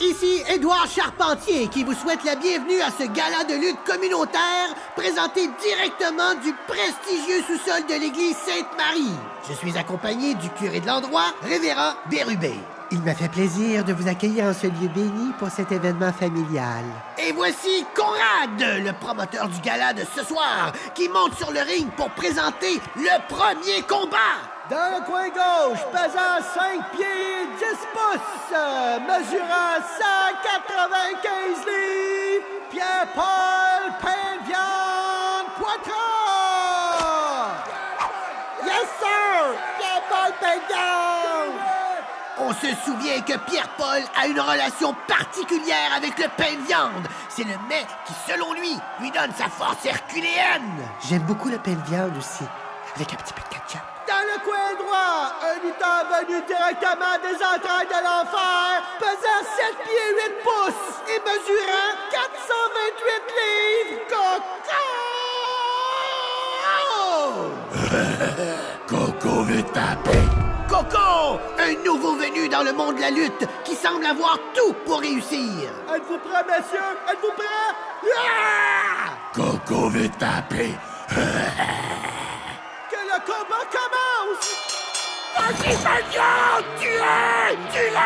Ici Édouard Charpentier qui vous souhaite la bienvenue à ce gala de lutte communautaire présenté directement du prestigieux sous-sol de l'église Sainte-Marie. Je suis accompagné du curé de l'endroit, révérend Bérubé. Il m'a fait plaisir de vous accueillir en ce lieu béni pour cet événement familial. Et voici Conrad, le promoteur du gala de ce soir, qui monte sur le ring pour présenter le premier combat. Dans le coin gauche, pesant 5 pieds 10 pouces, mesurant 195 livres, Pierre-Paul Pain-Viande Poitras! Yes, sir! Pierre-Paul Pain-Viande! On se souvient que Pierre-Paul a une relation particulière avec le pain de viande. C'est le mets qui, selon lui donne sa force herculéenne. J'aime beaucoup le pain de viande aussi, avec un petit peu de ketchup. Dans le coin droit, un lutteur venu directement des entrailles de l'enfer, pesant 7 pieds 8 pouces et mesurant 428 livres. Coco! Coco veut taper. Coco, un nouveau venu dans le monde de la lutte qui semble avoir tout pour réussir. Êtes-vous prêts, messieurs? Êtes-vous prêts? Coco veut taper. Que le combat commence! Vas-y, Paglion! Tue-le!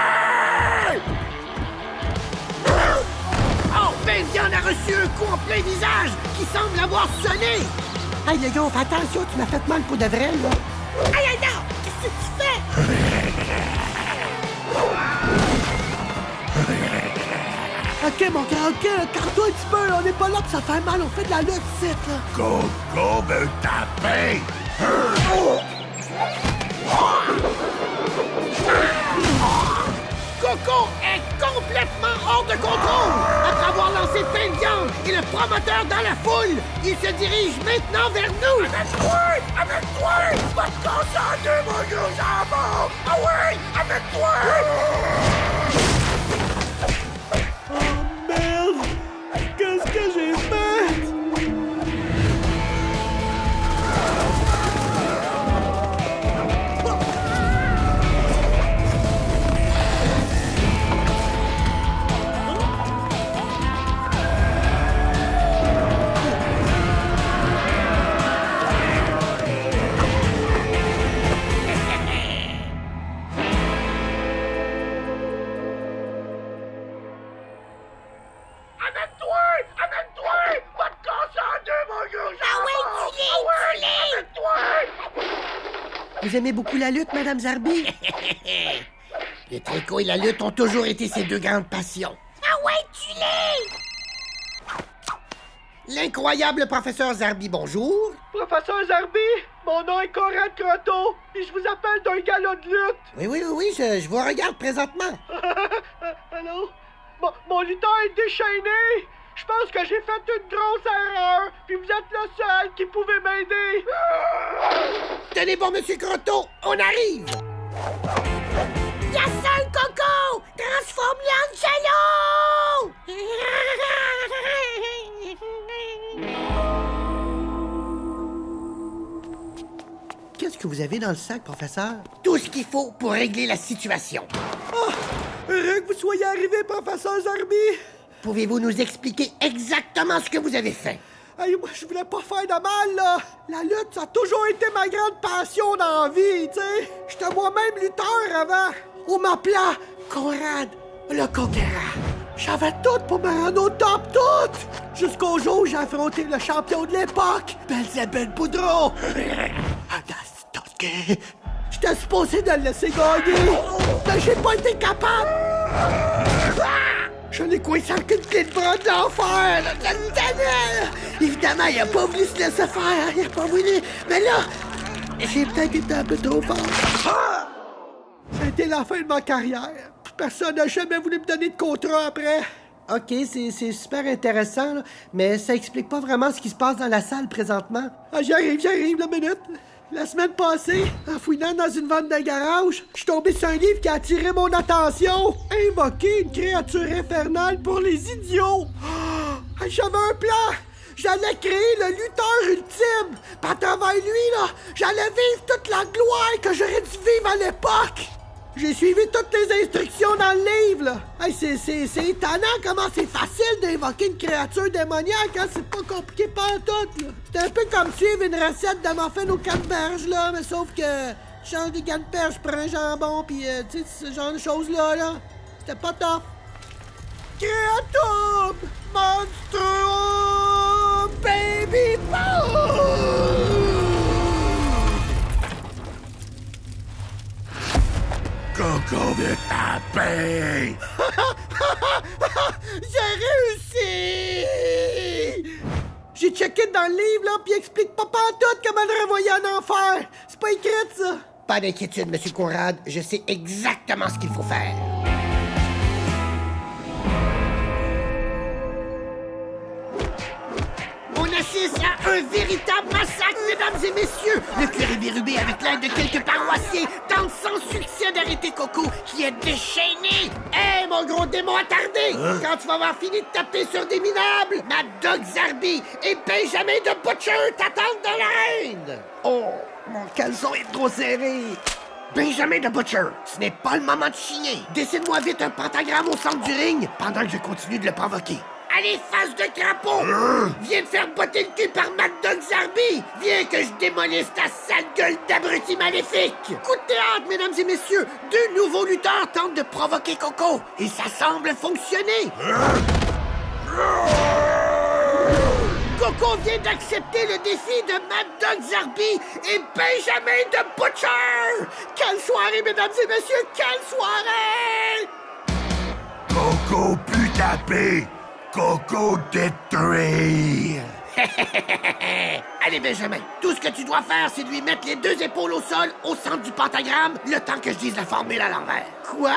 Oh, Pain-Viande a reçu un coup en plein visage qui semble avoir sonné. Hey, le gars, fais attention, tu m'as fait mal pour de vrai, là. Aïe, non! Qu'est-ce que tu fais? OK, mon gars, OK, calme-toi un petit peu, on n'est pas là pour ça faire mal, on fait de la lutte, c'est là. Coco veut taper. Coco est complètement hors de contrôle. Après avoir lancé plein de viande et le promoteur dans la foule, il se dirige maintenant vers nous. Avec toi! Va te concentrer, mon gros jambon! Ah oui, avec toi! Oh, merde! Qu'est-ce que j'ai fait? Vous aimez beaucoup la lutte, Madame Zarbi? Le tricot et la lutte ont toujours été ses deux grandes passions. Ah ouais, tu l'es! L'incroyable professeur Zarbi, bonjour. Professeur Zarbi, mon nom est Conrad Croteau et je vous appelle d'un galop de lutte. Oui, je vous regarde présentement. Allô? Mon lutteur est déchaîné. Je pense que j'ai fait une grosse erreur, puis vous êtes le seul qui pouvait m'aider. Tenez bon, Monsieur Croteau, on arrive! Y'a ça, Coco! Transforme-le en jello! Qu'est-ce que vous avez dans le sac, professeur? Tout ce qu'il faut pour régler la situation. Oh, heureux que vous soyez arrivé, professeur Zarbi. Pouvez-vous nous expliquer exactement ce que vous avez fait? Hey, moi, je voulais pas faire de mal, là. La lutte, ça a toujours été ma grande passion dans la vie, tu sais. J'étais moi-même lutteur avant. On m'appelait Conrad le Conquérant. J'avais tout pour me rendre au top, tout! Jusqu'au jour où j'ai affronté le champion de l'époque, Belzébuth Boudreau. J'étais supposé de le laisser gagner, mais j'ai pas été capable. Je l'ai coincé avec une clé de bras de l'enfer! Évidemment, il a pas voulu se laisser faire, il a pas voulu. Mais là, j'ai peut-être été un peu trop fort. Ça a été la fin de ma carrière. Personne n'a jamais voulu me donner de contrat après. OK, c'est super intéressant, là, mais ça explique pas vraiment ce qui se passe dans la salle présentement. Ah, j'arrive, la minute. La semaine passée, en fouinant dans une vente de garage, je suis tombé sur un livre qui a attiré mon attention. Invoquer une créature infernale pour les idiots. Oh, j'avais un plan. J'allais créer le lutteur ultime. Puis à travers lui, là, j'allais vivre toute la gloire que j'aurais dû vivre à l'époque. J'ai suivi toutes les instructions dans le livre, là. Hey, c'est étonnant comment c'est facile d'invoquer une créature démoniaque, hein. C'est pas compliqué pantoute, là. C'est un peu comme suivre une recette de muffin aux canneberges, là, mais sauf que je change des canneberges, je prends un jambon, pis tu sais, ce genre de choses-là, là. C'était pas top. Créatum! Monstrum! Baby Boom! Coco vient taper! J'ai réussi! J'ai checké dans le livre, là, pis il explique pas pantoute comment le renvoyer en enfer! C'est pas écrit, ça! Pas d'inquiétude, Monsieur Conrad. Je sais exactement ce qu'il faut faire. On assiste à un véritable massacre, mesdames et messieurs! Le curé Bérubé, avec l'aide de quelques paroissiens, tente sans succès d'arrêter Coco, qui est déchaîné! Hé, mon gros démon attardé! Quand tu vas avoir fini de taper sur des minables, Mad Dog Zarbi et Benjamin de Butcher t'attendent dans l'arène! Oh, mon caleçon est trop serré! Benjamin de Butcher, ce n'est pas le moment de chigner. Dessine-moi vite un pentagramme au centre du ring pendant que je continue de le provoquer. Allez, face de crapaud! Viens te faire botter le cul par Mad Dog Zarbi! Viens que je démolisse ta sale gueule d'abruti maléfique! Coup de théâtre, mesdames et messieurs! Deux nouveaux lutteurs tentent de provoquer Coco, et ça semble fonctionner! Coco vient d'accepter le défi de Mad Dog Zarbi et Benjamin de Butcher! Quelle soirée, mesdames et messieurs! Quelle soirée! Coco pue taper! Coco détruire! Allez, Benjamin, tout ce que tu dois faire, c'est de lui mettre les deux épaules au sol, au centre du pentagramme, le temps que je dise la formule à l'envers. Quoi?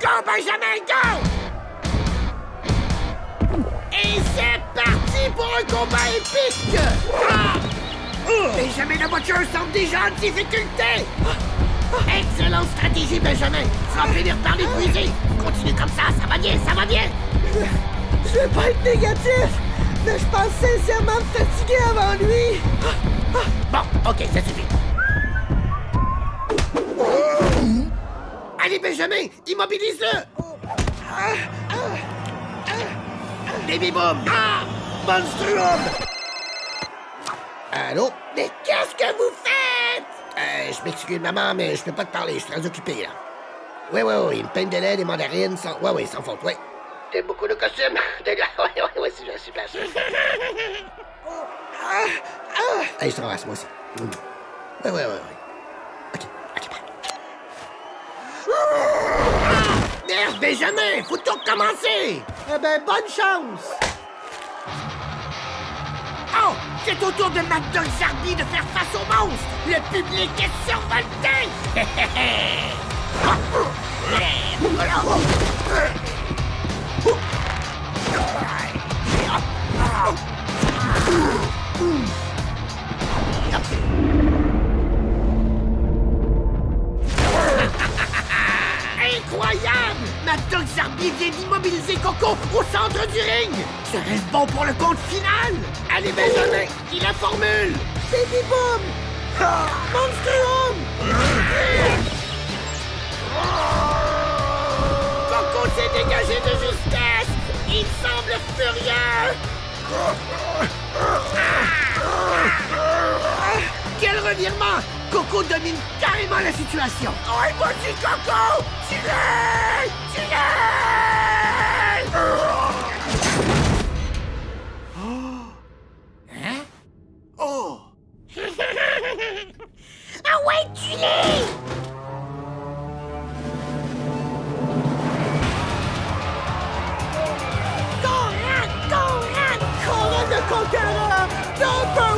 Go, Benjamin, go! Et c'est parti pour un combat épique! Ah! Benjamin de Butcher semble déjà en difficulté! Excellente stratégie, Benjamin! Tu vas finir par l'épuiser! Continue comme ça va bien, ça va bien! Je vais pas être négatif, mais je pense sincèrement me fatiguer avant lui! Bon, ok, ça suffit. Allez, Benjamin, immobilise-le! Baby Boom! Ah! Monstrum! Allô? Mais qu'est-ce que vous faites? Je m'excuse, maman, mais je peux pas te parler, je suis très occupé, là. Oui, une pinte de lait, des mandarines, sans... Oui, sans faute, oui. T'aimes beaucoup le costume? Oui, c'est super sûr. Allez, je te ramasse, moi aussi. Oui. OK, bye. Merde, Benjamin, faut tout recommencer! Eh ben, bonne chance! Oh! C'est au tour de Mad Dog Zarbi de faire face au monstre! Le public est survolté! Incroyable! Mad Dog Zarbi vient d'immobiliser Coco au centre du ring! Serait-ce bon pour le compte final? Allez, Benjamin, dis la formule! Baby Boom! Monstrum! Coco s'est dégagé de justesse! Il semble furieux! Quel revirement! Coco domine carrément la situation! Oh, vas-y, Coco! Tire-le! Hein? Oh! Ah ouais, tue-les! Conrad le Conquérant! Number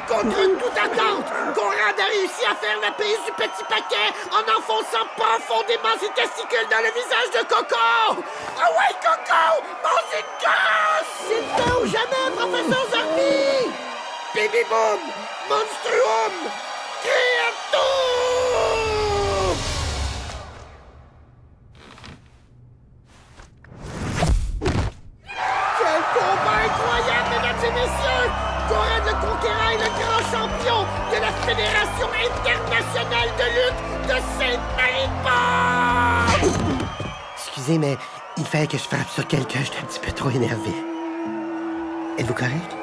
Contre toute attente, Conrad a réussi à faire la prise du petit paquet paquet en enfonçant profondément ses testicules dans le visage de Coco! Ah ouais, Coco! Mange une gosse! C'est le temps ou jamais, professeur Zarbi! Baby Boom! Monstruum! Créature! Quel combat incroyable, mesdames et messieurs! Conrad le Conquérant est le grand champion de la Fédération internationale de lutte de Sainte-Marie-de-Port! Excusez, mais il fallait que je frappe sur quelqu'un. J'étais un petit peu trop énervé. Êtes-vous correct?